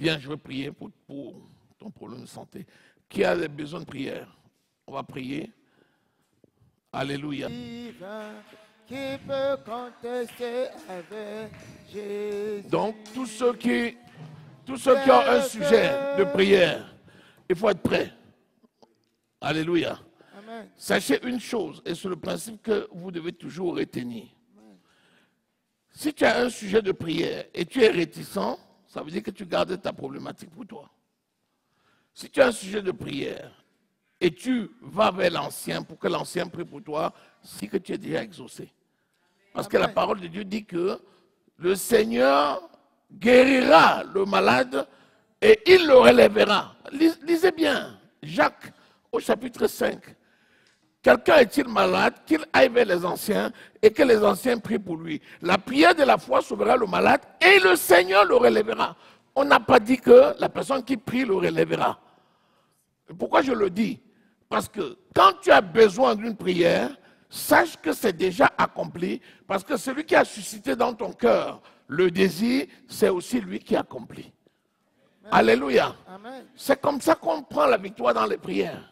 Viens, je vais prier pour ton problème de santé. Qui a des besoins de prière? On va prier. Alléluia. Qui peut contester avec Jésus? Donc, tous ceux qui ont un sujet de prière, il faut être prêt. Alléluia. Amen. Sachez une chose, et c'est le principe que vous devez toujours retenir. Si tu as un sujet de prière et tu es réticent, ça veut dire que tu gardes ta problématique pour toi. Si tu as un sujet de prière et tu vas vers l'ancien pour que l'ancien prie pour toi, c'est que tu es déjà exaucé. Parce que la parole de Dieu dit que le Seigneur guérira le malade et il le relèvera. Lisez bien, Jacques au chapitre 5. Quelqu'un est-il malade, qu'il aille vers les anciens et que les anciens prient pour lui. La prière de la foi sauvera le malade et le Seigneur le relèvera. On n'a pas dit que la personne qui prie le relèvera. Pourquoi je le dis? Parce que quand tu as besoin d'une prière, sache que c'est déjà accompli, parce que celui qui a suscité dans ton cœur le désir, c'est aussi lui qui accomplit. Amen. Alléluia. C'est comme ça qu'on prend la victoire dans les prières.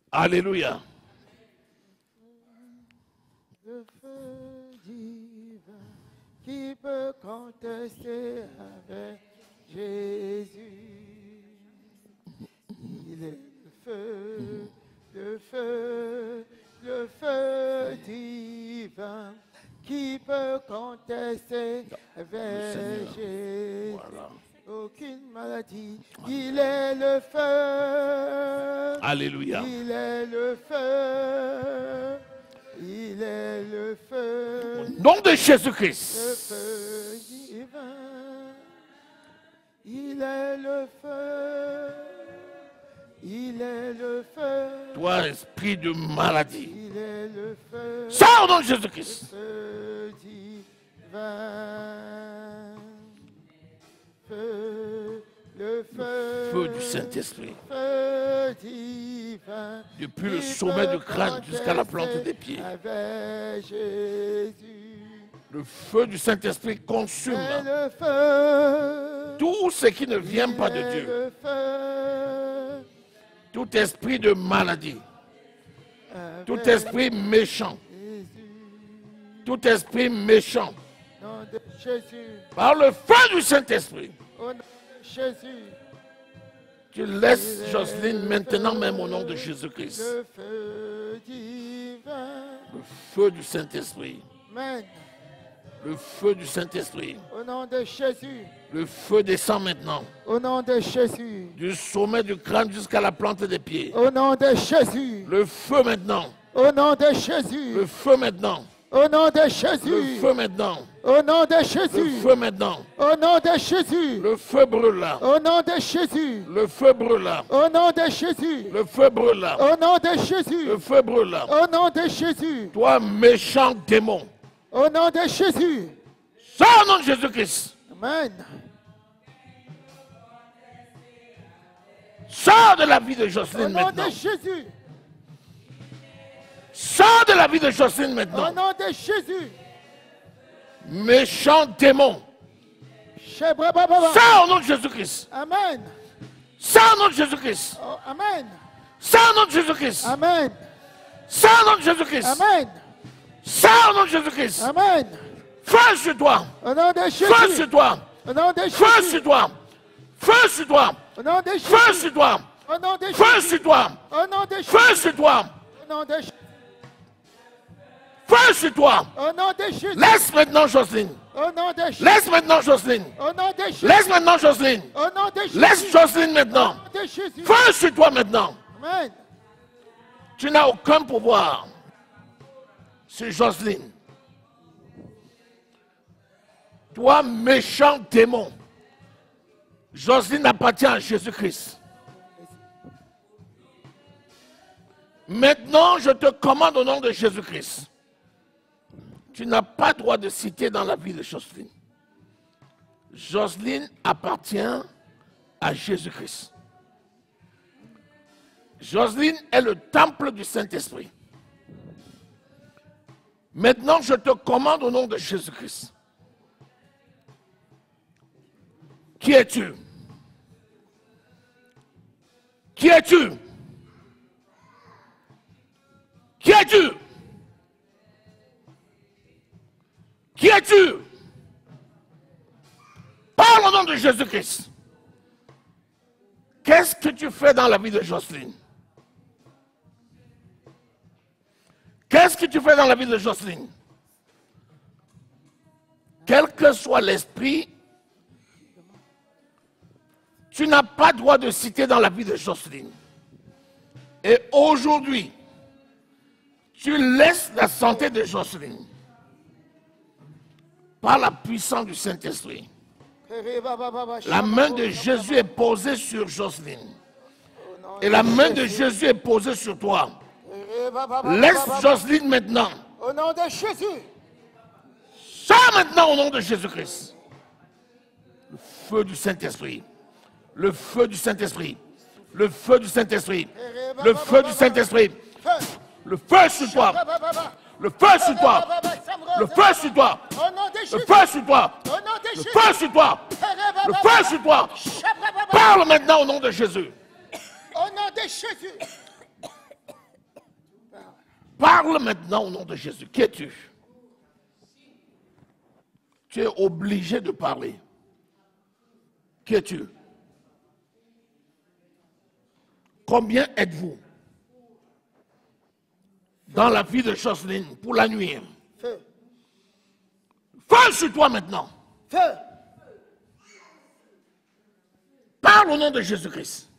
Alléluia. Le feu divin qui peut contester avec Jésus. Il est le feu divin qui peut contester avec Jésus. Voilà. Aucune maladie, il est le feu. Alléluia. Il est le feu. Il est le feu. Au nom de Jésus-Christ. Le feu divin. Il est le feu. Il est le feu. Toi, esprit de maladie. Il est le feu. Sors au nom de Jésus-Christ. Le feu divin. Le feu du Saint-Esprit. Feu divin. Depuis le sommet du crâne jusqu'à la plante des pieds. Avec Jésus. Le feu du Saint-Esprit consume le feu, tout ce qui ne vient pas de Dieu. Le feu, tout esprit de maladie. Tout esprit méchant. Tout esprit méchant. Nom de Jésus. Par le feu du Saint-Esprit. Au nom de Jésus. Tu laisses Jocelyne maintenant même au nom de Jésus-Christ. Le feu divin. Le feu du Saint-Esprit. Amen. Le feu du Saint-Esprit. Au nom de Jésus. Le feu descend maintenant. Au nom de Jésus. Du sommet du crâne jusqu'à la plante des pieds. Au nom de Jésus. Le feu maintenant. Au nom de Jésus. Le feu maintenant. Au nom de Jésus. Le feu maintenant. Au nom de Jésus. Le feu maintenant. Au nom de Jésus. Le feu brûle là. Au nom de Jésus. Le feu brûle là. Au nom de Jésus. Le feu brûle là. Au nom de Jésus. Le feu brûle là. Au nom de Jésus. Toi, méchant démon. Au nom de Jésus. Sors au nom de Jésus-Christ. Amen. Sors de la vie de Au Jocelyne nom maintenant. de Jésus. Sors de la vie de Jocelyne Au maintenant. nom de Jésus. Méchant démon. Sors au nom de Jésus-Christ. Amen. Sors au nom de Jésus-Christ. Oh, amen. Sors au nom de Jésus-Christ. Amen. Sors au nom de Jésus-Christ. Amen. Sors au nom de Jésus-Christ. Amen. Feu sur toi. Au nom de Jésus. Feu sur toi. Au nom de Feu Jésus. sur toi. Feu sur toi. Au nom de Jésus. Feu sur toi. Au nom de Feu Jésus. sur toi. Au nom de Jésus. Feu sur toi. Au nom de Jésus. Feu sur toi. Au nom de Jésus. Laisse maintenant Jocelyne. Au nom de Jésus. Laisse maintenant Jocelyne. Au nom de Jésus. Laisse maintenant Jocelyne. Au nom de Jésus. Laisse Jocelyne Au maintenant. nom de Jésus. Feu sur toi maintenant. Amen. Tu n'as aucun pouvoir sur Jocelyne. Toi, méchant démon. Jocelyne appartient à Jésus-Christ. Maintenant, je te commande au nom de Jésus-Christ. Tu n'as pas droit de citer dans la vie de Jocelyne. Jocelyne appartient à Jésus-Christ. Jocelyne est le temple du Saint-Esprit. Maintenant, je te commande au nom de Jésus-Christ. Qui es-tu? Qui es-tu? Qui es-tu? Qui es-tu? Parle au nom de Jésus-Christ. Qu'est-ce que tu fais dans la vie de Jocelyne? Qu'est-ce que tu fais dans la vie de Jocelyne? Quel que soit l'esprit, tu n'as pas droit de citer dans la vie de Jocelyne. Et aujourd'hui, tu laisses la santé de Jocelyne par la puissance du Saint-Esprit. La main de Jésus est posée sur Jocelyne. Et la main de Jésus est posée sur toi. Laisse Jocelyne maintenant. Au nom de Jésus. Sors maintenant au nom de Jésus-Christ. Le feu du Saint-Esprit. Le feu du Saint-Esprit. Le feu du Saint-Esprit. Le feu du Saint-Esprit. Le feu sur toi. Le feu sur toi. Le feu sur toi. Le feu sur toi. Le feu sur toi. Le feu sur toi. Parle maintenant au nom de Jésus. Au nom de Jésus. Parle maintenant au nom de Jésus. Qui es-tu? Tu es obligé de parler. Qui es-tu? Combien êtes-vous dans la vie de Jocelyne pour la nuit? Feu. Feu sur toi maintenant. Feu. Parle au nom de Jésus-Christ.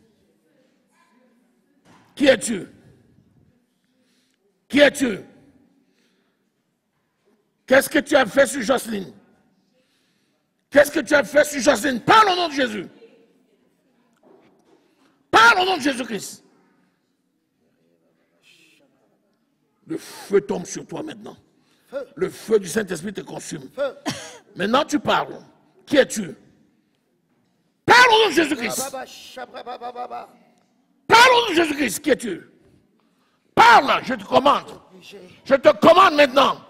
Qui es-tu? Qui es-tu? Qu'est-ce que tu as fait sur Jocelyne? Qu'est-ce que tu as fait sur Jocelyne? Parle au nom de Jésus. Parle au nom de Jésus-Christ. Le feu tombe sur toi maintenant. Feu. Le feu du Saint-Esprit te consume. Feu. Maintenant tu parles. Qui es-tu? Parle au nom de Jésus-Christ. Parle au nom de Jésus-Christ. Qui es-tu? Parle, je te commande. Je te commande maintenant.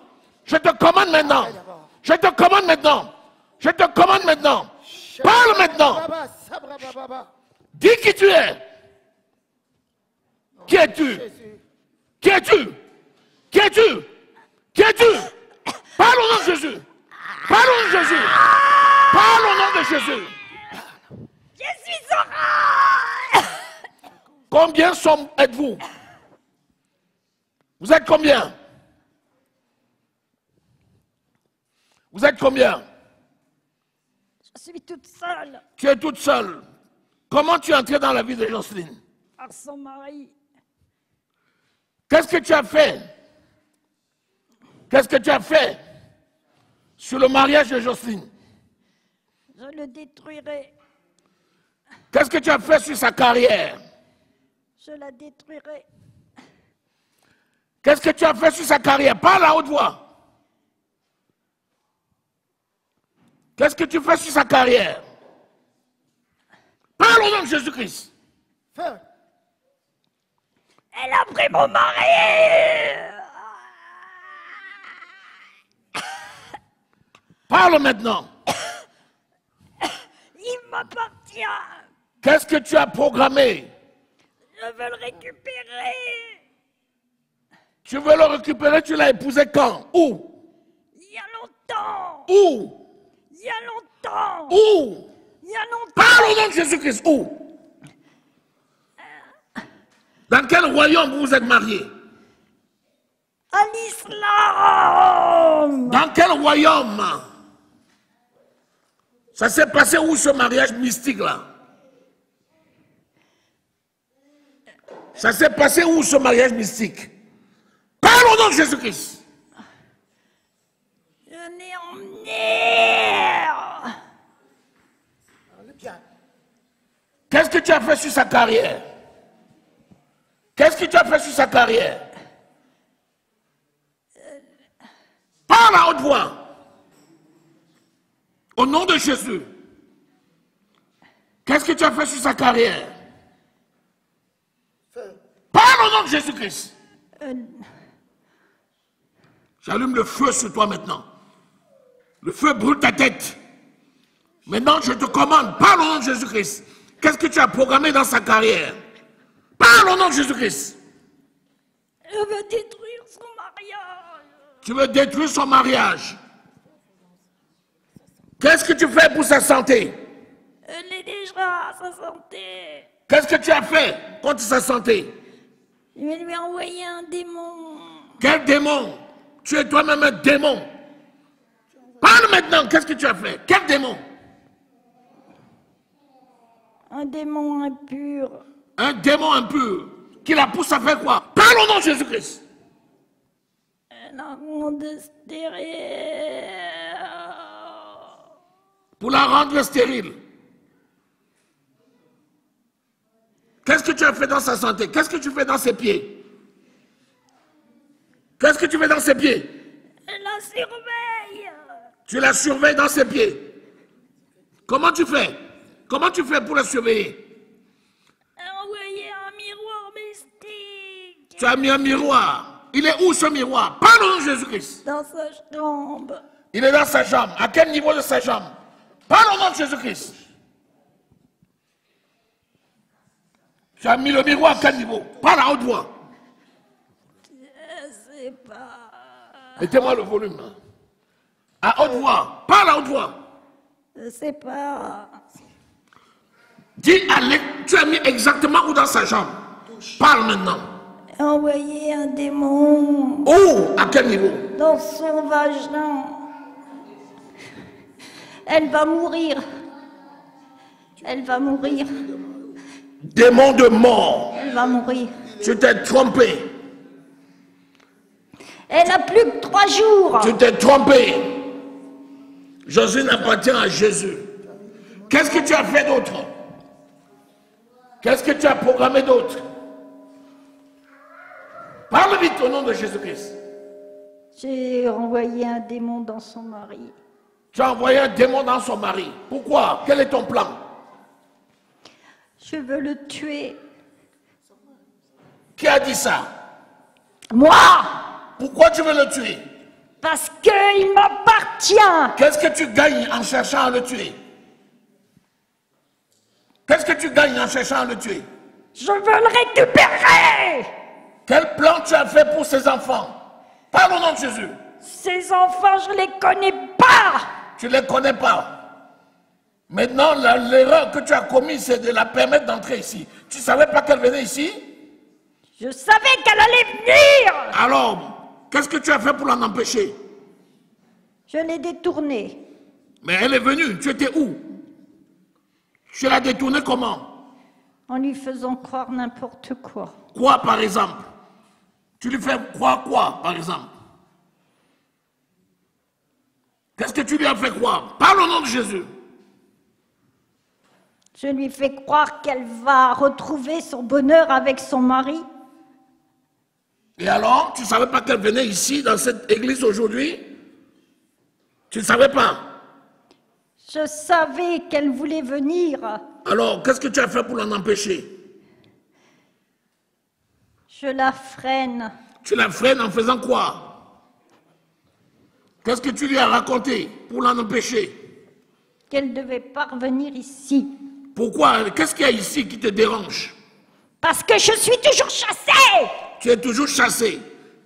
Je te commande maintenant. Je te commande maintenant. Je te commande maintenant. Parle maintenant. Dis qui tu es. Qui es-tu? Qui es-tu? Qui es-tu? Qui es-tu? Parle au nom de Jésus. Parle au nom de Jésus. Parle au nom de Jésus. Je suis Sora. Combien êtes-vous? Vous êtes combien? Vous êtes combien? Je suis toute seule. Tu es toute seule. Comment tu es entrée dans la vie de Jocelyne? Par son mari. Qu'est-ce que tu as fait? Qu'est-ce que tu as fait sur le mariage de Jocelyne? Je le détruirai. Qu'est-ce que tu as fait sur sa carrière? Je la détruirai. Qu'est-ce que tu as fait sur sa carrière? Parle à haute voix. Qu'est-ce que tu fais sur sa carrière? Parle au nom de Jésus-Christ. Feu. Elle a pris mon mari. Parle maintenant. Il m'appartient. Qu'est-ce que tu as programmé? Je veux le récupérer. Tu veux le récupérer, tu l'as épousé quand? Où? Il y a longtemps. Où? Il y a longtemps. Où? Il y a longtemps. Parle au nom de Jésus-Christ. Où? Dans quel royaume vous vous êtes mariés? À l'islam. Dans quel royaume? Ça s'est passé où ce mariage mystique là? Ça s'est passé où ce mariage mystique? Parle au nom de Jésus-Christ. Je l'ai emmené. Qu'est-ce que tu as fait sur sa carrière? Qu'est-ce que tu as fait sur sa carrière? Parle à haute voix. Au nom de Jésus. Qu'est-ce que tu as fait sur sa carrière? Parle au nom de Jésus-Christ. J'allume le feu sur toi maintenant. Le feu brûle ta tête. Maintenant, je te commande, parle au nom de Jésus-Christ. Qu'est-ce que tu as programmé dans sa carrière? Parle au nom de Jésus-Christ. Je veux détruire son mariage. Tu veux détruire son mariage. Qu'est-ce que tu fais pour sa santé? Elle est déjà à sa santé. Qu'est-ce que tu as fait contre sa santé? Je vais lui envoyer un démon. Quel démon? Tu es toi-même un démon. Parle maintenant, qu'est-ce que tu as fait? Quel démon? Un démon impur. Un démon impur qui la pousse à faire quoi? Parle au nom de Jésus-Christ. La ronde stérile. Pour la rendre stérile. Qu'est-ce que tu as fait dans sa santé? Qu'est-ce que tu fais dans ses pieds? Qu'est-ce que tu fais dans ses pieds? Elle la surveille. Tu la surveilles dans ses pieds. Comment tu fais? Comment tu fais pour la surveiller? Elle a envoyé un miroir mystique. Tu as mis un miroir. Il est où ce miroir? Parle au nom de Jésus-Christ. Dans sa chambre. Il est dans sa jambe. À quel niveau de sa jambe? Parle au nom de Jésus-Christ. Tu as mis le miroir à quel niveau? Parle à haute voix. Je sais pas. Mettez-moi le volume. À haute voix. Parle à haute voix. Je sais pas. Dis à tu as mis exactement où dans sa jambe? Parle maintenant. Elle a envoyé un démon. Où? À quel niveau? Dans son vagin. Elle va mourir. Elle va mourir. Démon de mort. Elle va mourir. Tu t'es trompé. Elle a plus que 3 jours. Tu t'es trompé. Josine appartient à Jésus. Qu'est-ce que tu as fait d'autre? Qu'est-ce que tu as programmé d'autre? Parle vite au nom de Jésus-Christ. J'ai envoyé un démon dans son mari. Tu as envoyé un démon dans son mari. Pourquoi? Quel est ton plan? Je veux le tuer. Qui a dit ça? Moi! Pourquoi tu veux le tuer? Parce qu'il m'appartient. Qu'est-ce que tu gagnes en cherchant à le tuer? Qu'est-ce que tu gagnes en cherchant à le tuer? Je veux le récupérer. Quel plan tu as fait pour ses enfants? Parle au nom de Jésus. Ces enfants, je les connais pas. Tu ne les connais pas. Maintenant, l'erreur que tu as commise, c'est de la permettre d'entrer ici. Tu ne savais pas qu'elle venait ici? Je savais qu'elle allait venir. Alors, qu'est-ce que tu as fait pour l'en empêcher? Je l'ai détournée. Mais elle est venue. Tu étais où? Tu l'as détournée comment? En lui faisant croire n'importe quoi. Quoi, par exemple? Tu lui fais croire quoi, par exemple? Qu'est-ce que tu lui as fait croire? Parle au nom de Jésus. Je lui fais croire qu'elle va retrouver son bonheur avec son mari. Et alors, tu ne savais pas qu'elle venait ici, dans cette église aujourd'hui? Tu ne savais pas? Je savais qu'elle voulait venir. Alors, qu'est-ce que tu as fait pour l'en empêcher? Je la freine. Tu la freines en faisant quoi? Qu'est-ce que tu lui as raconté pour l'en empêcher? Qu'elle devait pas revenir ici. Pourquoi? Qu'est-ce qu'il y a ici qui te dérange? Parce que je suis toujours chassée. Tu es toujours chassé.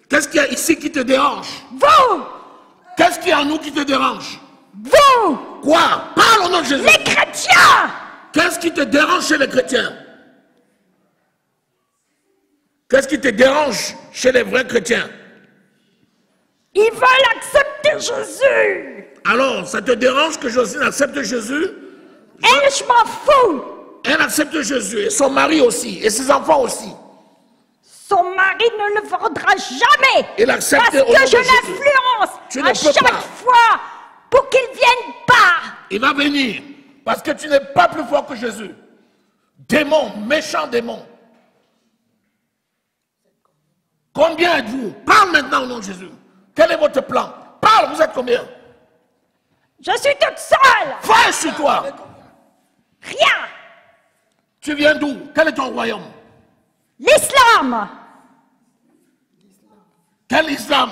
Qu'est-ce qu'il y a ici qui te dérange? Vous! Qu'est-ce qu'il y a en nous qui te dérange? Vous! Quoi? Parle au nom de Jésus. Les chrétiens! Qu'est-ce qui te dérange chez les chrétiens? Qu'est-ce qui te dérange chez les vrais chrétiens? Ils veulent accepter Jésus! Alors, ça te dérange que Josine accepte Jésus? Elle, je m'en fous! Elle accepte Jésus, et son mari aussi, et ses enfants aussi. Son mari ne le vendra jamais! Il accepte parce au nom que de je Jésus. l'influence Tu ne à peux chaque pas. fois pour qu'il vienne pas! Il va venir, parce que tu n'es pas plus fort que Jésus. Démon, méchant démon. Combien êtes-vous? Parle maintenant au nom de Jésus. Quel est votre plan? Parle, vous êtes combien? Je suis toute seule! Fais sur toi. Rien! Tu viens d'où? Quel est ton royaume? L'islam! Quel islam?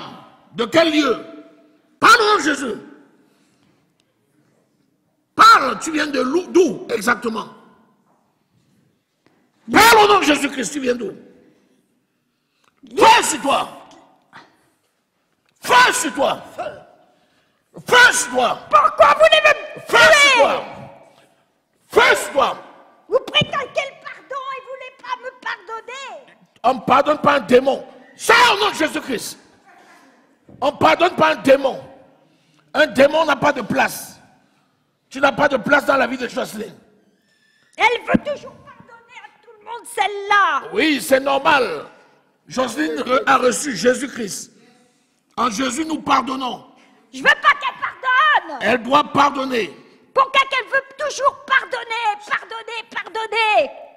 De quel lieu? Parle au nom de Jésus. Parle, tu viens de d'où exactement? Parle au nom de Jésus-Christ, tu viens d'où? Feu sur toi. Feu sur toi. Feu sur toi. Pourquoi voulez me Feu sur tuer? toi. Feu sur toi. Vous prétendez le pardon et vous voulez pas me pardonner? On ne pardonne pas un démon. Ça au nom de Jésus-Christ. On ne pardonne pas un démon. Un démon n'a pas de place. Tu n'as pas de place dans la vie de Jocelyne. Elle veut toujours pardonner à tout le monde, celle-là. Oui, c'est normal. Jocelyne a reçu Jésus-Christ. En Jésus, nous pardonnons. Je veux pas qu'elle pardonne. Elle doit pardonner. Pourquoi qu'elle veut toujours pardonner?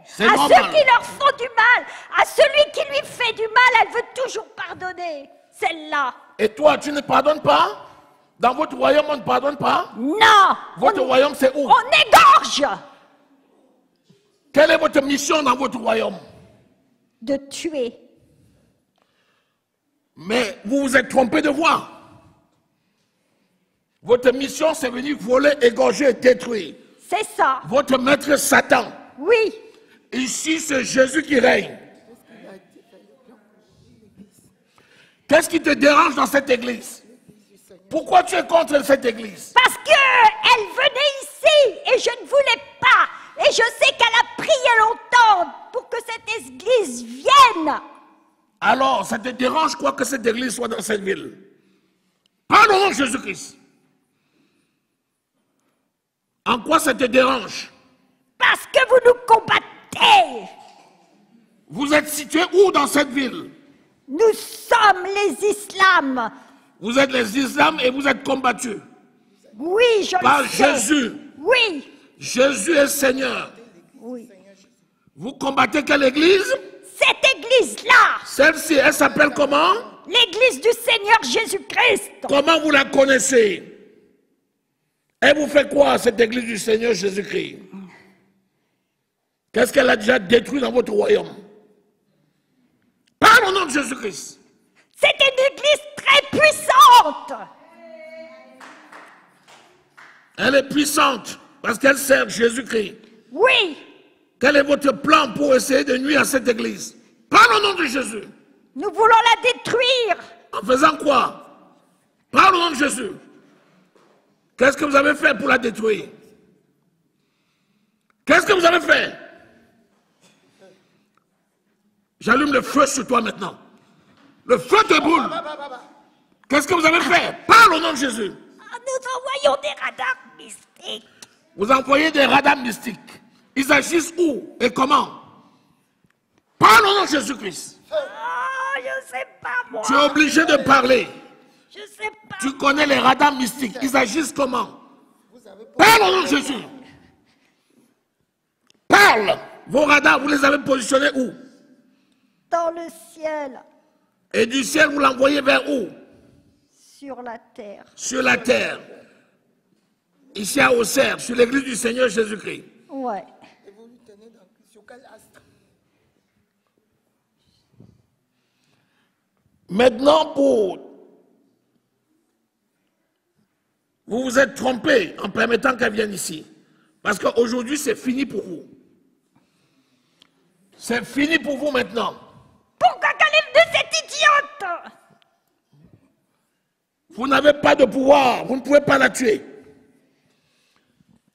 C'est À normal. ceux qui leur font du mal, à celui qui lui fait du mal, elle veut toujours pardonner. Celle-là. Et toi, tu ne pardonnes pas? Dans votre royaume, on ne pardonne pas? Non. Votre royaume, c'est où? On égorge. Quelle est votre mission dans votre royaume? De tuer. Mais vous vous êtes trompé de voie. Votre mission, c'est venir voler, égorger et détruire. C'est ça. Votre maître Satan. Oui. Ici, c'est Jésus qui règne. Qu'est-ce qui te dérange dans cette église? Pourquoi tu es contre cette église? Parce qu'elle venait ici et je ne voulais pas. Et je sais qu'elle a prié longtemps pour que cette église vienne. Alors, ça te dérange quoi que cette église soit dans cette ville? Parle au nom de Jésus-Christ. En quoi ça te dérange? Parce que vous nous combattez. Vous êtes situé où dans cette ville? Nous sommes les islams. Vous êtes les islams et vous êtes combattus. Oui, je Par le sais. Jésus. Oui. Jésus est Seigneur. Oui. Vous combattez quelle église? Cette église-là, Celle-ci, elle s'appelle comment? l'église du Seigneur Jésus-Christ. Comment vous la connaissez? Elle vous fait quoi, cette église du Seigneur Jésus-Christ? Qu'est-ce qu'elle a déjà détruit dans votre royaume? Parle au nom de Jésus-Christ. C'est une église très puissante. Elle est puissante parce qu'elle sert Jésus-Christ. Oui. Quel est votre plan pour essayer de nuire à cette église? Parle au nom de Jésus. Nous voulons la détruire. En faisant quoi? Parle au nom de Jésus. Qu'est-ce que vous avez fait pour la détruire? Qu'est-ce que vous avez fait? J'allume le feu sur toi maintenant. Le feu te brûle. Qu'est-ce que vous avez fait? Parle au nom de Jésus. Nous envoyons des radars mystiques. Vous envoyez des radars mystiques. Ils agissent où et comment? Parle au nom de Jésus-Christ. Oh, je sais pas moi. Tu es obligé de parler. Je sais pas. Tu connais les radars mystiques. Ils agissent comment? Parle au nom de Jésus. Parle. Vos radars, vous les avez positionnés où? Dans le ciel, Et du ciel, vous l'envoyez vers où? sur la terre. Sur la terre. Ici à Auxerre, sur l'église du Seigneur Jésus-Christ. Ouais. Et vous lui tenez sur quel astre? Maintenant, vous vous êtes trompé en permettant qu'elle vienne ici. Parce qu'aujourd'hui, c'est fini pour vous. C'est fini pour vous maintenant. Pourquoi qu'elle est venue, cette idiote? Vous n'avez pas de pouvoir. Vous ne pouvez pas la tuer.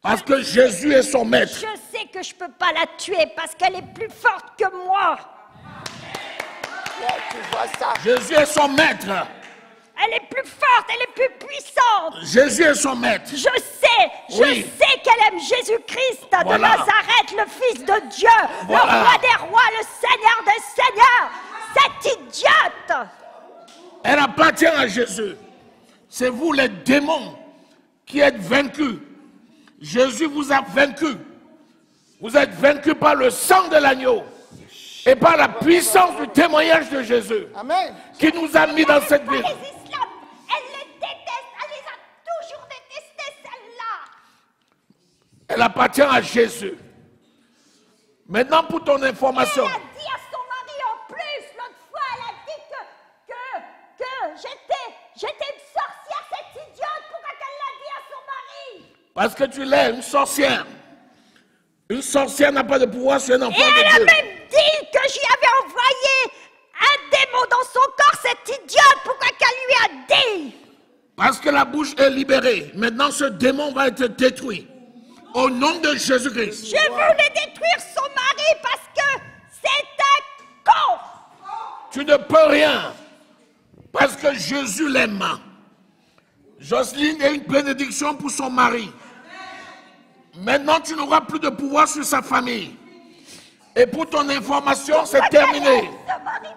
Parce que Jésus est son maître. Je sais que je peux pas la tuer parce qu'elle est plus forte que moi. Ouais, tu vois ça. Jésus est son maître. Elle est plus forte, elle est plus puissante. Jésus est son maître. Je sais Oui. qu'elle aime Jésus-Christ de Voilà. Nazareth, le Fils de Dieu, Voilà. le roi des rois, le Seigneur des seigneurs. Cette idiote. Elle appartient à Jésus. C'est vous les démons qui êtes vaincus. Jésus vous a vaincu. Vous êtes vaincus par le sang de l'agneau et par la puissance du témoignage de Jésus Amen. qui nous a mis dans cette ville. Les islams, elle les déteste, elle les a toujours détestées, celle-là. Elle appartient à Jésus. Maintenant, pour ton information, Elle a dit à son mari en plus, l'autre fois, elle a dit que Parce que tu l'es, une sorcière. Une sorcière n'a pas de pouvoir sur un enfant Et elle de a Dieu. même dit que j'y avais envoyé un démon dans son corps, cette idiote. Pourquoi qu'elle lui a dit? Parce que la bouche est libérée. Maintenant, ce démon va être détruit. Au nom de Jésus-Christ. Je voulais détruire son mari parce que c'est un con. Tu ne peux rien. Parce que Jésus l'aime. Jocelyne est une bénédiction pour son mari. Maintenant, tu n'auras plus de pouvoir sur sa famille. Et pour ton information, c'est terminé.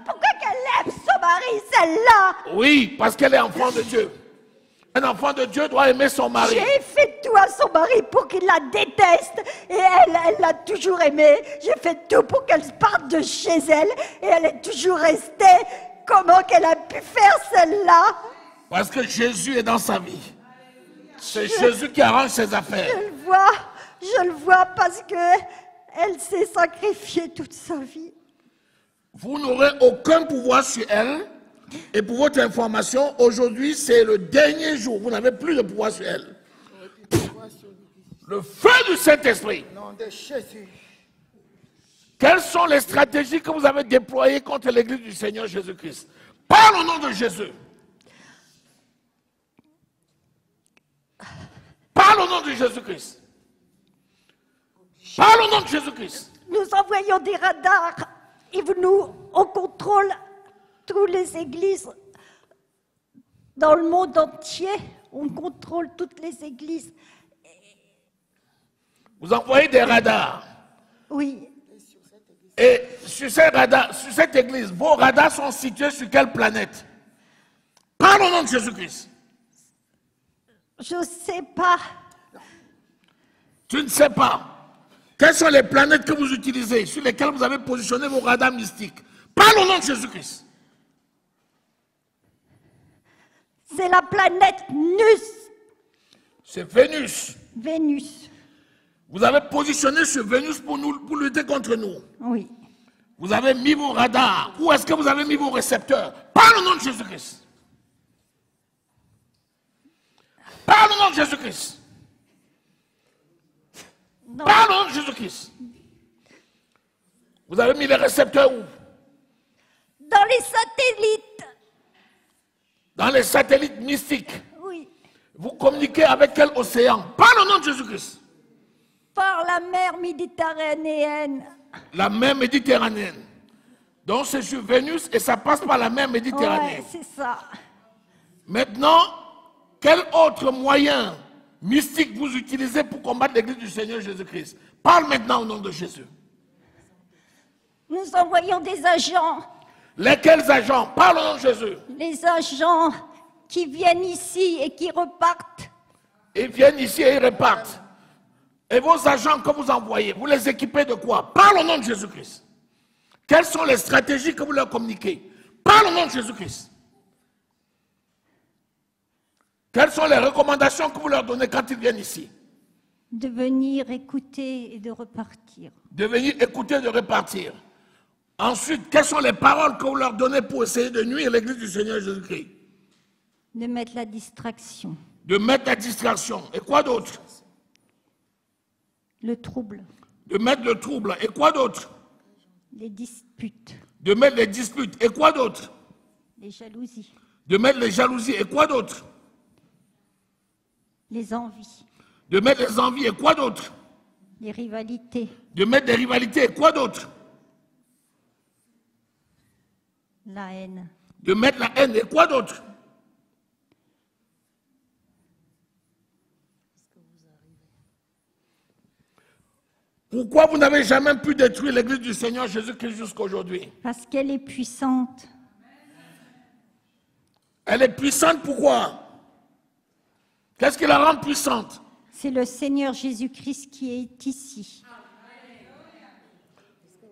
Pourquoi qu'elle aime son mari, celle-là? Oui, parce qu'elle est enfant de Dieu. Un enfant de Dieu doit aimer son mari. J'ai fait tout à son mari pour qu'il la déteste. Et elle l'a toujours aimé. J'ai fait tout pour qu'elle parte de chez elle. Et elle est toujours restée. Comment qu'elle a pu faire celle-là? Parce que Jésus est dans sa vie. C'est Jésus qui arrange ses affaires. Je le vois parce que elle s'est sacrifiée toute sa vie. Vous n'aurez aucun pouvoir sur elle. Et pour votre information, aujourd'hui, c'est le dernier jour. Vous n'avez plus de pouvoir sur elle. Le feu du Saint-Esprit. Nom de Jésus. Quelles sont les stratégies que vous avez déployées contre l'Église du Seigneur Jésus-Christ? Parle au nom de Jésus. Parle au nom de Jésus-Christ. Parle au nom de Jésus-Christ. Nous envoyons des radars et on contrôle toutes les églises dans le monde entier. On contrôle toutes les églises. Vous envoyez des radars. Oui. Et sur ces radars, sur cette église, vos radars sont situés sur quelle planète? Parle au nom de Jésus-Christ. Je ne sais pas. Tu ne sais pas. Quelles sont les planètes que vous utilisez, sur lesquelles vous avez positionné vos radars mystiques? Parle au nom de Jésus-Christ. C'est la planète Nus. C'est Vénus. Vénus. Vous avez positionné sur Vénus pour lutter contre nous. Oui. Vous avez mis vos radars. Où est-ce que vous avez mis vos récepteurs? Parle au nom de Jésus-Christ. Parle au nom de Jésus-Christ. Parle au nom de Jésus-Christ. Vous avez mis les récepteurs où? Dans les satellites. Dans les satellites mystiques. Oui. Vous communiquez avec quel océan? Parle au nom de Jésus-Christ. Par la mer Méditerranéenne. La mer Méditerranéenne. Donc c'est sur Vénus et ça passe par la mer Méditerranée. Ouais, c'est ça. Maintenant, quel autre moyen mystique vous utilisez pour combattre l'Église du Seigneur Jésus-Christ? Parle maintenant au nom de Jésus. Nous envoyons des agents. Lesquels agents? Parle au nom de Jésus. Les agents qui viennent ici et qui repartent. Ils viennent ici et ils repartent. Et vos agents que vous envoyez, vous les équipez de quoi? Parle au nom de Jésus-Christ. Quelles sont les stratégies que vous leur communiquez? Parle au nom de Jésus-Christ. Quelles sont les recommandations que vous leur donnez quand ils viennent ici? De venir écouter et de repartir. De venir écouter et de repartir. Ensuite, quelles sont les paroles que vous leur donnez pour essayer de nuire à l'Église du Seigneur Jésus-Christ? De mettre la distraction. De mettre la distraction. Et quoi d'autre? Le trouble. De mettre le trouble. Et quoi d'autre? Les disputes. De mettre les disputes. Et quoi d'autre? Les jalousies. De mettre les jalousies. Et quoi d'autre? Les envies. De mettre les envies. Et quoi d'autre? Les rivalités. De mettre des rivalités. Et quoi d'autre? La haine. De mettre la haine. Et quoi d'autre? Pourquoi vous n'avez jamais pu détruire l'Église du Seigneur Jésus-Christ jusqu'à aujourd'hui? Parce qu'elle est puissante. Elle est puissante, pourquoi? Qu'est-ce qui la rend puissante? C'est le Seigneur Jésus-Christ qui est ici.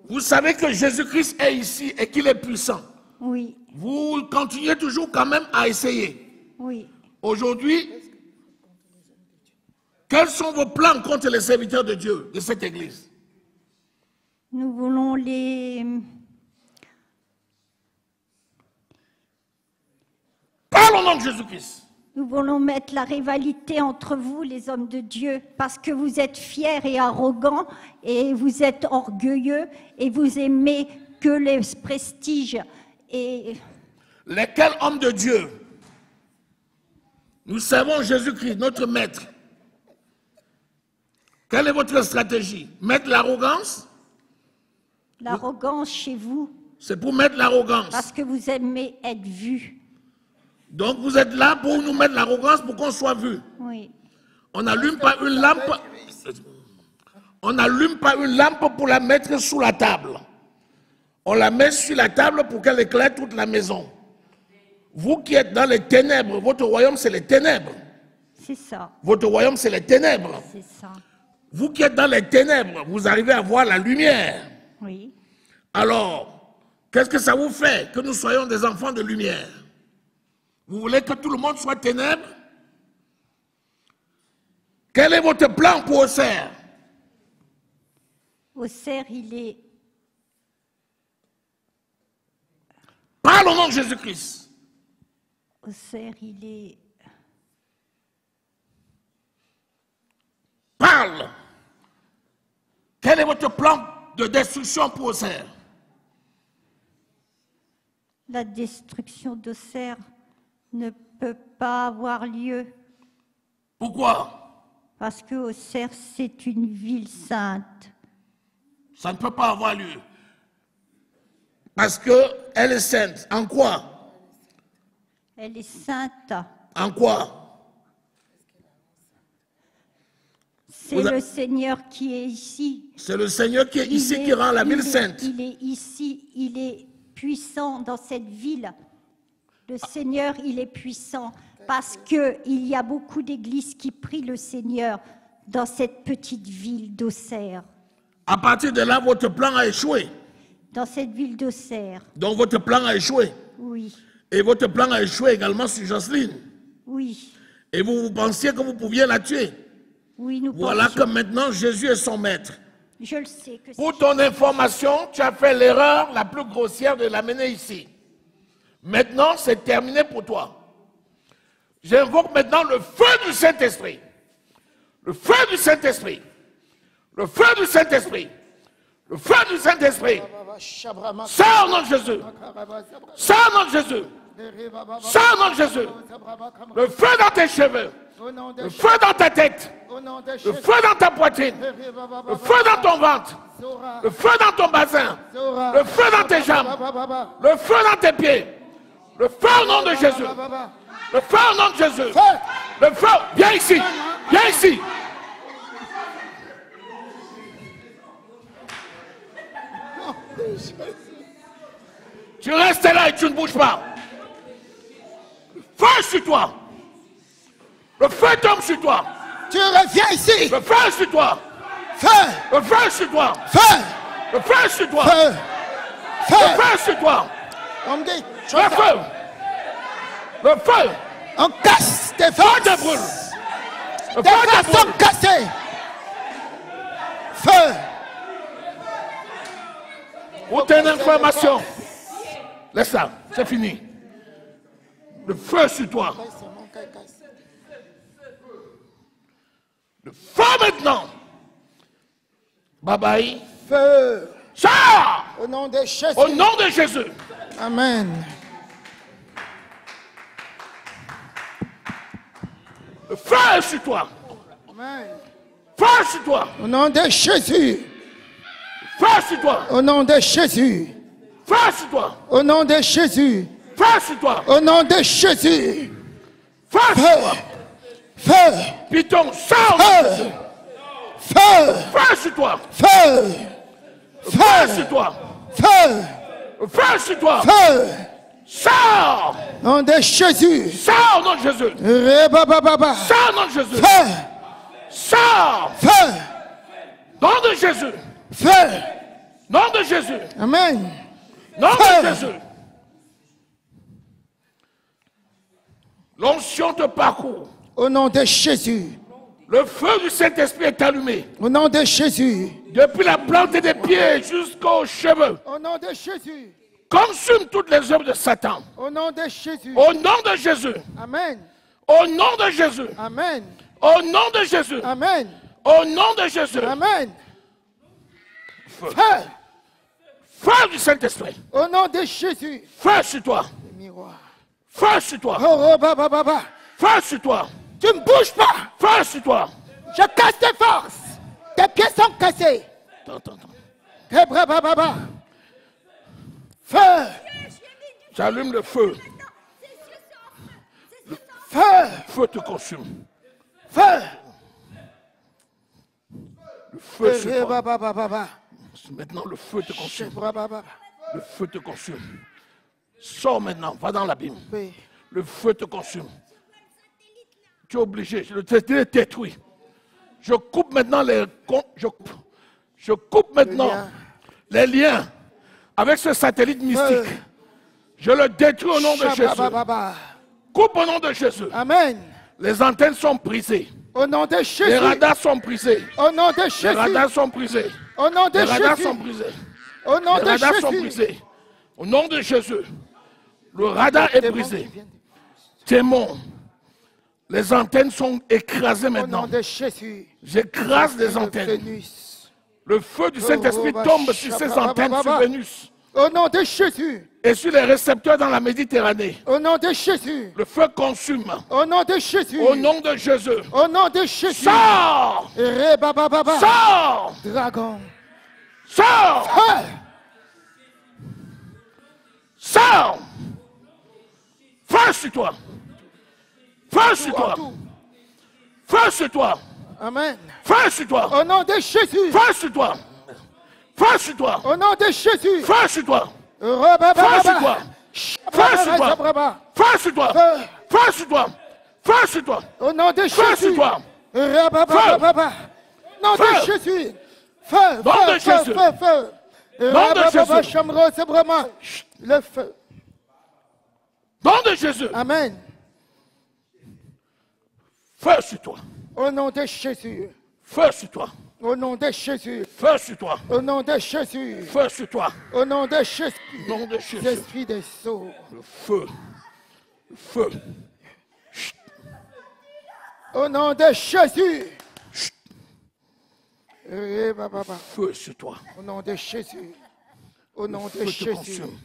Vous savez que Jésus-Christ est ici et qu'il est puissant. Oui, Vous continuez toujours quand même à essayer. oui. Aujourd'hui, quels sont vos plans contre les serviteurs de Dieu, de cette église? Nous voulons les... Parle au nom de Jésus-Christ. Nous voulons mettre la rivalité entre vous, les hommes de Dieu, parce que vous êtes fiers et arrogants, et vous êtes orgueilleux, et vous aimez que les prestiges. Et lesquels hommes de Dieu? Nous servons Jésus-Christ, notre maître. Quelle est votre stratégie? Mettre l'arrogance? L'arrogance chez vous. C'est pour mettre l'arrogance. Parce que vous aimez être vu. Donc vous êtes là pour nous mettre l'arrogance pour qu'on soit vu. Oui. On n'allume pas une lampe. On n'allume pas une lampe pour la mettre sous la table. On la met sur la table pour qu'elle éclaire toute la maison. Vous qui êtes dans les ténèbres, votre royaume c'est les ténèbres. C'est ça. Votre royaume c'est les ténèbres. C'est ça. Vous qui êtes dans les ténèbres, vous arrivez à voir la lumière. Oui. Alors, qu'est-ce que ça vous fait que nous soyons des enfants de lumière? Vous voulez que tout le monde soit ténèbres? Quel est votre plan pour Auxerre? Auxerre, il est... Parle au nom de Jésus-Christ. Auxerre, il est... Parle. Quel est votre plan de destruction pour Auxerre? La destruction d'Auxerre ne peut pas avoir lieu. Pourquoi? Parce que Auxerre, c'est une ville sainte. Ça ne peut pas avoir lieu. Parce qu'elle est sainte. En quoi? Elle est sainte. En quoi? C'est le Seigneur qui est ici. C'est le Seigneur qui est ici qui rend la ville sainte. Il est ici, il est puissant dans cette ville. Le Seigneur, il est puissant parce qu'il y a beaucoup d'églises qui prient le Seigneur dans cette petite ville d'Auxerre. À partir de là, votre plan a échoué. Dans cette ville d'Auxerre. Donc votre plan a échoué. Oui. Et votre plan a échoué également sur Jocelyne. Oui. Et vous pensiez que vous pouviez la tuer. Oui, nous Voilà pensions. que maintenant Jésus est son maître. Je le sais que Pour ton information, tu as fait l'erreur la plus grossière de l'amener ici. Maintenant, c'est terminé pour toi. J'invoque maintenant le feu du Saint-Esprit. Le feu du Saint-Esprit. Le feu du Saint-Esprit. Le feu du Saint-Esprit. Sors au nom de Jésus. Sors au nom de Jésus. Sors au nom de Jésus. Le feu dans tes cheveux. Le feu dans ta tête. Le feu dans ta poitrine. Le feu dans ton ventre. Le feu dans ton bassin. Le feu dans tes jambes. Le feu dans tes pieds. Le feu au nom de Jésus. Le feu au nom de Jésus. Le feu. Viens ici. Viens ici. Tu restes là et tu ne bouges pas. Le feu sur toi. Le feu tombe sur toi. Tu reviens ici. Le feu sur toi. Feu. Le feu sur toi. Feu. Le feu sur toi. Feu. Le Feu. feu sur toi. On me dit, Le feu. Le feu. on casse tes Feu forces. te brûle. Le Tes feu te forces sont brûle. cassées. Feu. Pour tes informations. Laisse ça, c'est fini. Le feu sur toi. Le feu maintenant. Bye bye. Feu. Sors Au nom de Jésus. au nom de Jésus. Amen. Le feu est sur toi. Amen. Feu sur toi. Au nom de Jésus. Feu sur toi. Au nom de Jésus. Feu sur toi. Au nom de Jésus. Feu sur toi. Au nom de Jésus. Feu sur Feu. toi. Feu. Python, sors. Feu. Feu. Feu sur toi. Feu. Feu sur toi. Feu. Feu sur toi. Feu. Sors. Au nom de Jésus. Sors au nom de Jésus. Rebababa. Sors au nom de Jésus. Feu. Sors. Feu. Nom de Jésus. Feu. Nom de Jésus. Amen. Nom Feu. de Jésus. L'onction te parcourt. Au nom de Jésus. Le feu du Saint-Esprit est allumé. Au nom de Jésus. Depuis la plante des pieds jusqu'aux cheveux. Au nom de Jésus. Consume toutes les œuvres de Satan. Au nom de Jésus. Au nom de Jésus. Amen. Au nom de Jésus. Amen. Au nom de Jésus. Amen. Au nom de Jésus. Amen. Feu. Feu. Feu du Saint-Esprit. Au nom de Jésus. Feu sur toi. Le miroir. Feu sur toi. Oh, baba. Feu sur toi. Tu ne bouges pas. Feu sur toi. Je casse tes forces. Tes pieds sont cassés. Attends. Tes bras, baba. Feu. J'allume le feu. Feu. Feu te consume. Feu. Le feu sur toi. Baba. Maintenant, le feu te consume. Baba. Le feu te consume. Sors maintenant, va dans l'abîme. Oui. Le feu te consume. Tu es obligé, le satellite est détruit. Je coupe maintenant je coupe maintenant les liens avec ce satellite mystique. Je le détruis au nom de Jésus. Coupe au nom de Jésus. Amen. Les antennes sont brisées. Au nom de Jésus. Les radars sont brisés. Au nom de Jésus. Les radars sont brisés. Au nom de Les radars Jésus. sont brisés. Au nom Les de radars sont Jésus. brisés. Au nom de Jésus. Le radar est brisé. Démon. Les antennes sont écrasées Au nom maintenant. de Jésus. J'écrase les antennes. Le feu du Saint-Esprit tombe sur ces antennes sur Vénus Au nom de Jésus. et sur les récepteurs dans la Méditerranée. Au nom de Jésus. Le feu consume. Au nom de Jésus. Au nom de Jésus. Au nom de Jésus. Sors! Baba. Sors! Dragon. Sors! Feu. Sors! Feu sur toi! Feu sur toi! Feu sur toi! Amen. Feu sur toi! Au nom de Jésus. Feu sur toi! Feu sur toi! Au nom de Jésus. Feu sur toi! Feu sur toi. Feu sur toi! Feu sur toi! Feu. Feu sur toi! Feu sur toi! Au nom de Feu sur Jésus. toi! Baba. Nom de Feu. Jésus. Feu. Nom de Jésus. Feu. Nom de Jésus. C'est vraiment le feu. Nom de Jésus! Amen. Feu sur toi! Au nom de Jésus. Feu sur toi! Au nom de Jésus. Feu sur toi! Au nom de Jésus. Feu sur toi! Au nom de Jésus. Nom de Jésus! Esprit des sceaux. Le feu! Le feu! Au nom de Jésus. Baba. Feu sur toi! Au nom de Jésus. Au nom de Feu te Jésus. consume.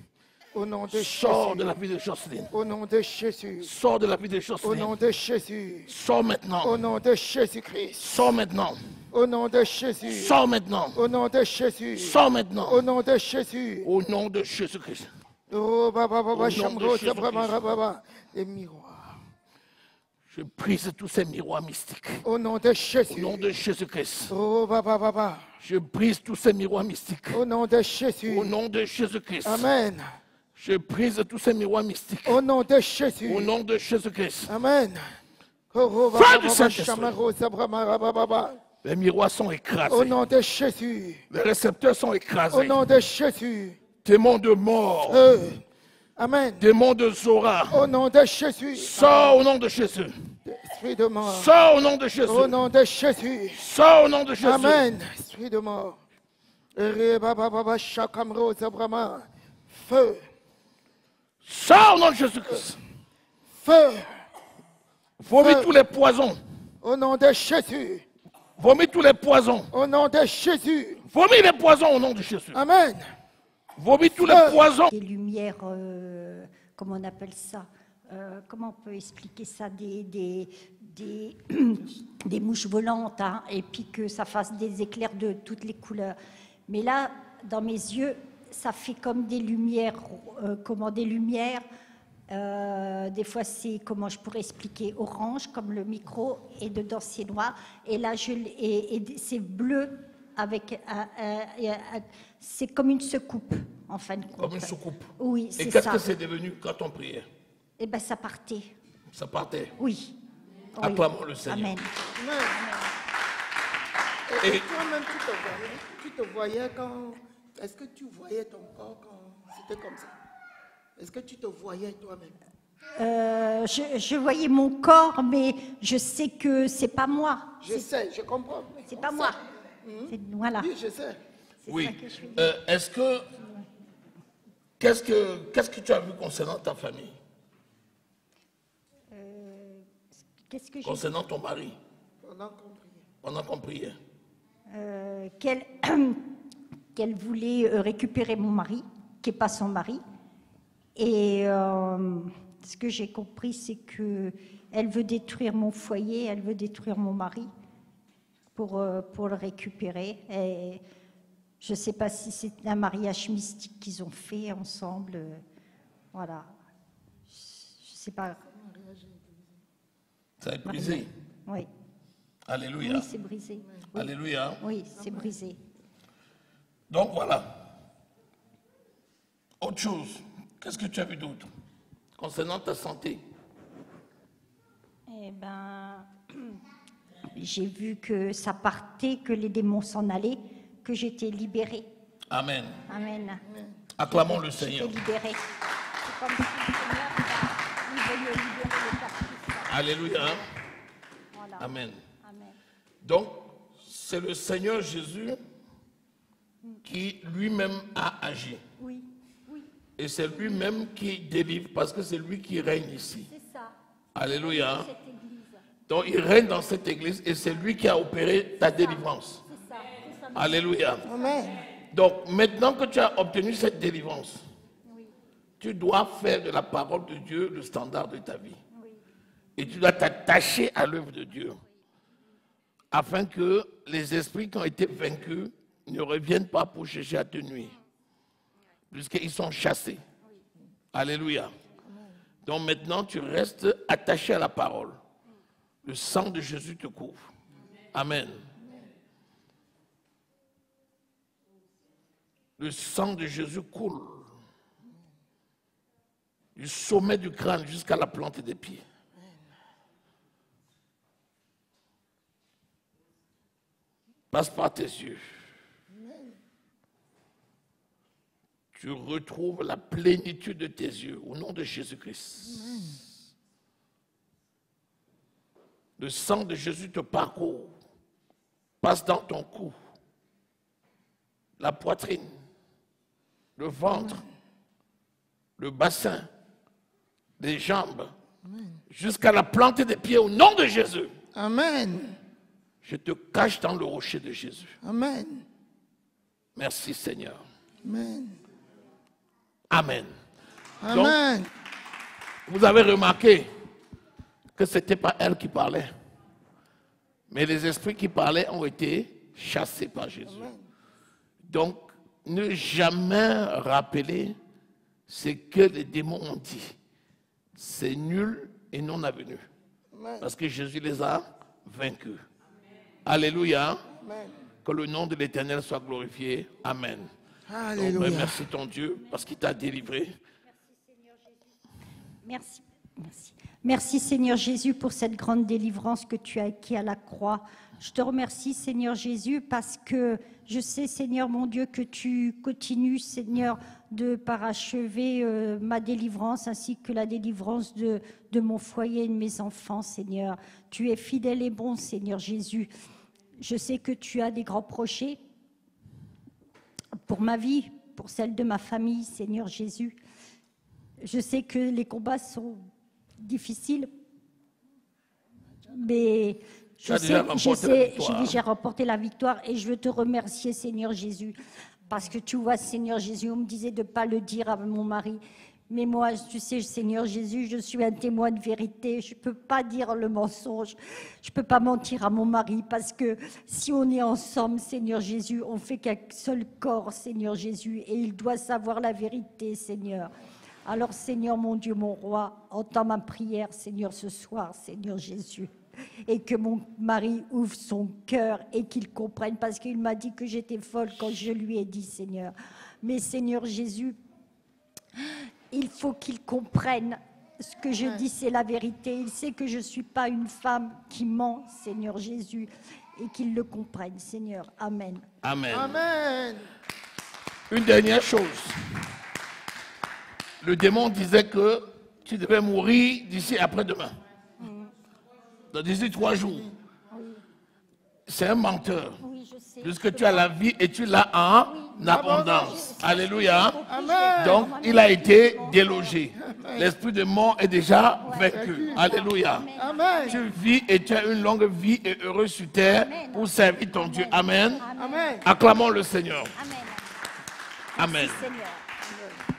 Au nom de Sors Jésus. de la vie de Jocelyne. Au nom de Jésus. Sors de la vie de Au Jocelyne. nom de Jésus. Sors Au maintenant. nom de Jésus-Christ. Sors maintenant. Au nom de Jésus. Sors maintenant. Au nom de Jésus. Sors maintenant. Au nom de Jésus. Au nom de Jésus-Christ. Oh, Baba, nom de Chamro, Jésus-Christ. Baba. Les miroirs. Je brise tous ces miroirs mystiques. Au nom de Au Jésus. nom de Jésus-Christ. Oh, Baba. Je brise tous ces miroirs mystiques. Au nom de Jésus. Au nom de Jésus-Christ. Amen. Je brise tous ces miroirs mystiques. Au nom de Jésus. Au nom de Jésus-Christ. Amen. Oh, Feu du Baba, Saint-Esprit. Chamro, Baba. Les miroirs sont Au écrasés. nom de Jésus. Les récepteurs sont Au écrasés. nom de Jésus. Démons de mort. Amen. Démons de Zora. Au nom de Jésus. Sors au nom de Jésus. Esprit de mort. Sors au nom de Jésus. Au nom de Jésus. Sors au nom de Jésus. Amen. Esprit de mort. Baba, Chakamro, Zabrama. Feu. Sors au nom de Jésus-Christ. Feu. Vomis tous les poisons. Au nom de Jésus. Vomis tous les poisons. Au nom de Jésus. Vomis les poisons au nom de Jésus. Amen. Vomis tous les poisons. Des lumières, comment on appelle ça comment on peut expliquer ça des mouches volantes, hein, et puis que ça fasse des éclairs de toutes les couleurs. Mais là, dans mes yeux, ça fait comme des lumières, des fois c'est, comment je pourrais expliquer, orange comme le micro, et dedans c'est noir, et là c'est bleu avec c'est comme une secoupe en fin de compte. Comme une soucoupe. Oui, Et c'est qu'est-ce ça. que c'est devenu quand on priait? Eh bien, ça partait. Ça partait. Oui. Acclamons le Seigneur. Amen. Et toi-même, tu te voyais quand... Est-ce que tu voyais ton corps quand c'était comme ça? Est-ce que tu te voyais toi-même? Je voyais mon corps, mais je sais que c'est pas moi. Je sais, je comprends. C'est pas moi. Voilà. Oui, je sais. Oui. Est-ce que... Qu'est-ce que tu as vu concernant ta famille? Qu'est-ce que j'ai concernant ton mari, Pendant qu'on priait. qu'elle voulait récupérer mon mari, qui n'est pas son mari. Et ce que j'ai compris, c'est qu'elle veut détruire mon foyer, elle veut détruire mon mari pour le récupérer. Et je ne sais pas si c'est un mariage mystique qu'ils ont fait ensemble. Voilà. Je ne sais pas. ça a été brisé. Oui. Alléluia. Oui, c'est brisé. Oui. Alléluia. Oui, c'est brisé. Donc voilà. Autre chose. Qu'est-ce que tu as vu d'autre concernant ta santé? Eh ben, j'ai vu que ça partait, que les démons s'en allaient, que j'étais libérée. Amen. Amen. Acclamons le Seigneur. J'étais libérée. C'est comme si le Seigneur venait libérer les captifs. Alléluia. Voilà. Amen. Amen. Donc, c'est le Seigneur Jésus qui lui-même a agi. Oui, oui, Et c'est lui-même qui délivre parce que c'est lui qui règne ici. c'est ça. Alléluia. Cette église. Donc, il règne dans cette église et c'est lui qui a opéré ta délivrance. C'est ça. C'est ça. Alléluia. Amen. Donc, maintenant que tu as obtenu cette délivrance, Oui, tu dois faire de la parole de Dieu le standard de ta vie. oui. Et tu dois t'attacher à l'œuvre de Dieu, afin que les esprits qui ont été vaincus ne reviennent pas pour chercher à te nuire, puisqu'ils sont chassés. Alléluia. Donc maintenant, tu restes attaché à la parole. Le sang de Jésus te couvre. Amen. Le sang de Jésus coule du sommet du crâne jusqu'à la plante des pieds. Passe par tes yeux. Tu retrouves la plénitude de tes yeux au nom de Jésus-Christ. Le sang de Jésus te parcourt, passe dans ton cou, la poitrine, le ventre, le bassin, les jambes, jusqu'à la plante des pieds au nom de Jésus. Amen. Je te cache dans le rocher de Jésus. Amen. Merci Seigneur. Amen. Amen. Amen. Donc, vous avez remarqué que ce n'était pas elle qui parlait, mais les esprits qui parlaient ont été chassés par Jésus. Donc, ne jamais rappeler ce que les démons ont dit. C'est nul et non avenu. Parce que Jésus les a vaincus. Alléluia. Amen. Que le nom de l'Éternel soit glorifié. Amen. Alléluia. Donc, merci ton Dieu parce qu'il t'a délivré. Merci. Merci. Merci Seigneur Jésus pour cette grande délivrance que tu as acquis à la croix. Je te remercie Seigneur Jésus parce que je sais Seigneur mon Dieu que tu continues Seigneur de parachever ma délivrance ainsi que la délivrance de mon foyer et de mes enfants Seigneur. Tu es fidèle et bon Seigneur Jésus. Je sais que tu as des grands projets pour ma vie, pour celle de ma famille Seigneur Jésus. Je sais que les combats sont difficiles, mais j'ai déjà remporté la victoire et je veux te remercier Seigneur Jésus parce que tu vois Seigneur Jésus, on me disait de ne pas le dire à mon mari, mais moi tu sais Seigneur Jésus, je suis un témoin de vérité, je ne peux pas dire le mensonge, je ne peux pas mentir à mon mari parce que si on est ensemble Seigneur Jésus, on fait qu'un seul corps Seigneur Jésus et il doit savoir la vérité Seigneur. Alors, Seigneur, mon Dieu, mon roi, entends ma prière, Seigneur, ce soir, Seigneur Jésus. Et que mon mari ouvre son cœur et qu'il comprenne, parce qu'il m'a dit que j'étais folle quand je lui ai dit, Seigneur. Mais, Seigneur Jésus, il faut qu'il comprenne ce que je dis, c'est la vérité. Il sait que je ne suis pas une femme qui ment, Seigneur Jésus, et qu'il le comprenne, Seigneur. Amen. Amen. Amen. Une dernière chose. Le démon disait que tu devais mourir d'ici après-demain. D'ici 3 jours. Oui. C'est un menteur. Oui, je sais. Puisque tu as la vie et tu l'as en abondance. Alléluia. Amen. Donc, il a été délogé. L'esprit de mort est déjà vaincu. Alléluia. Amen. Tu vis et tu as une longue vie et heureuse sur terre pour servir ton Dieu. Amen. Amen. Acclamons le Seigneur. Amen. Amen. Seigneur. Amen.